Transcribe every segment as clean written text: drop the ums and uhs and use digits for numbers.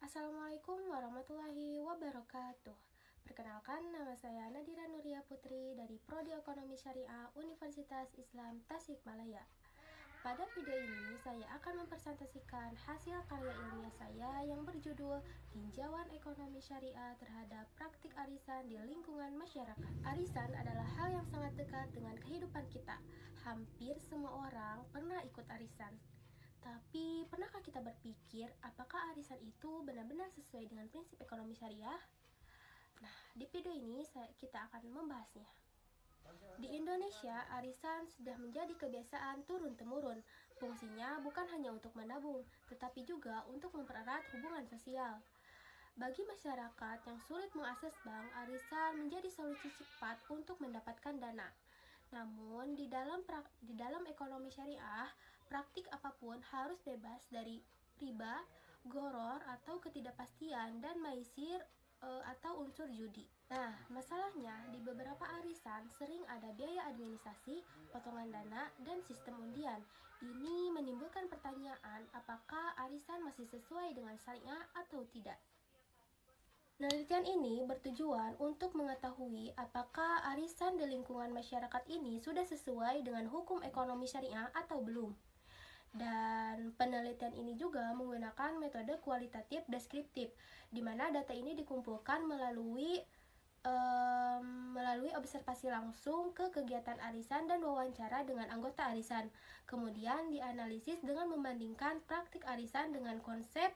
Assalamualaikum warahmatullahi wabarakatuh. Perkenalkan, nama saya Nadira Nuria Putri dari Prodi Ekonomi Syariah Universitas Islam Tasikmalaya. Pada video ini, saya akan mempresentasikan hasil karya ilmiah saya yang berjudul Tinjauan Ekonomi Syariah terhadap Praktik Arisan di Lingkungan Masyarakat. Arisan adalah hal yang sangat dekat dengan kehidupan kita. Hampir semua orang pernah ikut arisan. Tapi, pernahkah kita berpikir apakah arisan itu benar-benar sesuai dengan prinsip ekonomi syariah? Nah, di video ini kita akan membahasnya. Di Indonesia, arisan sudah menjadi kebiasaan turun-temurun. Fungsinya bukan hanya untuk menabung, tetapi juga untuk mempererat hubungan sosial. Bagi masyarakat yang sulit mengakses bank, arisan menjadi solusi cepat untuk mendapatkan dana. Namun, di dalam ekonomi syariah, praktik apapun harus bebas dari riba, gharar atau ketidakpastian, dan maisir atau unsur judi. Nah, masalahnya di beberapa arisan sering ada biaya administrasi, potongan dana, dan sistem undian. Ini menimbulkan pertanyaan apakah arisan masih sesuai dengan syariah atau tidak. Penelitian ini bertujuan untuk mengetahui apakah arisan di lingkungan masyarakat ini sudah sesuai dengan hukum ekonomi syariah atau belum. Dan penelitian ini juga menggunakan metode kualitatif deskriptif, di mana data ini dikumpulkan melalui observasi langsung ke kegiatan arisan dan wawancara dengan anggota arisan. Kemudian dianalisis dengan membandingkan praktik arisan dengan konsep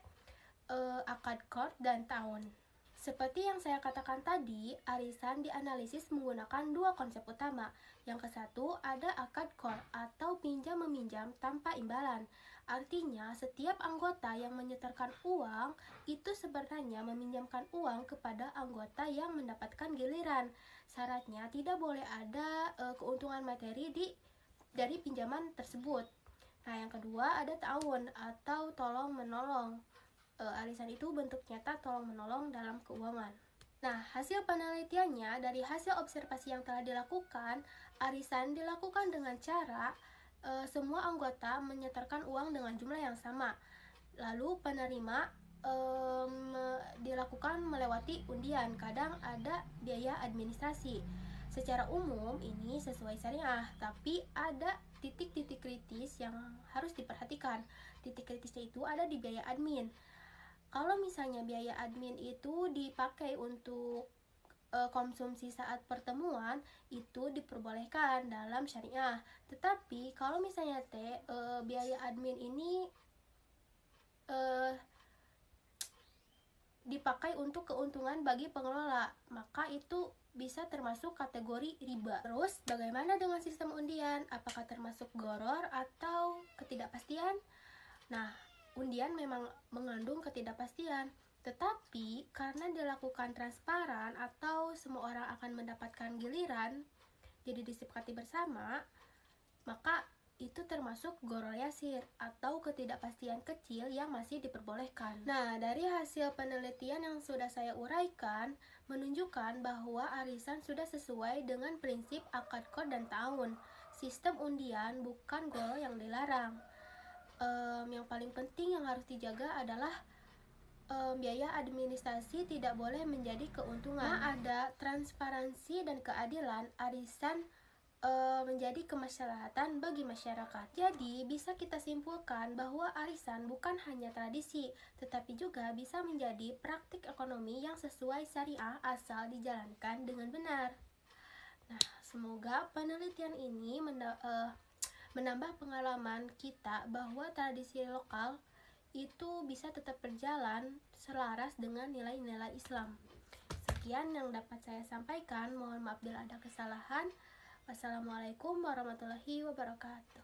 akad qard dan ta'awun. Seperti yang saya katakan tadi, arisan dianalisis menggunakan dua konsep utama. Yang ke satu ada akad qard atau pinjam-meminjam tanpa imbalan. Artinya, setiap anggota yang menyetorkan uang itu sebenarnya meminjamkan uang kepada anggota yang mendapatkan giliran. Syaratnya tidak boleh ada keuntungan materi dari pinjaman tersebut. Nah, yang kedua ada ta'awun atau tolong-menolong. Arisan itu bentuk nyata tolong-menolong dalam keuangan. Nah, hasil penelitiannya dari hasil observasi yang telah dilakukan, arisan dilakukan dengan cara semua anggota menyetorkan uang dengan jumlah yang sama. Lalu penerima dilakukan melewati undian, kadang ada biaya administrasi. Secara umum ini sesuai syariah, tapi ada titik-titik kritis yang harus diperhatikan. Titik kritisnya itu ada di biaya admin. Kalau misalnya biaya admin itu dipakai untuk konsumsi saat pertemuan, itu diperbolehkan dalam syariah. Tetapi kalau misalnya biaya admin ini dipakai untuk keuntungan bagi pengelola, maka itu bisa termasuk kategori riba. Terus, bagaimana dengan sistem undian? Apakah termasuk gharar atau ketidakpastian? Nah, undian memang mengandung ketidakpastian, tetapi karena dilakukan transparan atau semua orang akan mendapatkan giliran, jadi disepakati bersama, maka itu termasuk gharar yasir atau ketidakpastian kecil yang masih diperbolehkan. Nah, dari hasil penelitian yang sudah saya uraikan, menunjukkan bahwa arisan sudah sesuai dengan prinsip akad qard dan ta'awun. Sistem undian bukan gharar yang dilarang. Yang paling penting yang harus dijaga adalah biaya administrasi tidak boleh menjadi keuntungan. Nah, ada transparansi dan keadilan, arisan menjadi kemaslahatan bagi masyarakat. Jadi, bisa kita simpulkan bahwa arisan bukan hanya tradisi, tetapi juga bisa menjadi praktik ekonomi yang sesuai syariah asal dijalankan dengan benar. Nah, semoga penelitian ini menambah pengalaman kita bahwa tradisi lokal itu bisa tetap berjalan selaras dengan nilai-nilai Islam. Sekian yang dapat saya sampaikan. Mohon maaf bila ada kesalahan. Wassalamualaikum warahmatullahi wabarakatuh.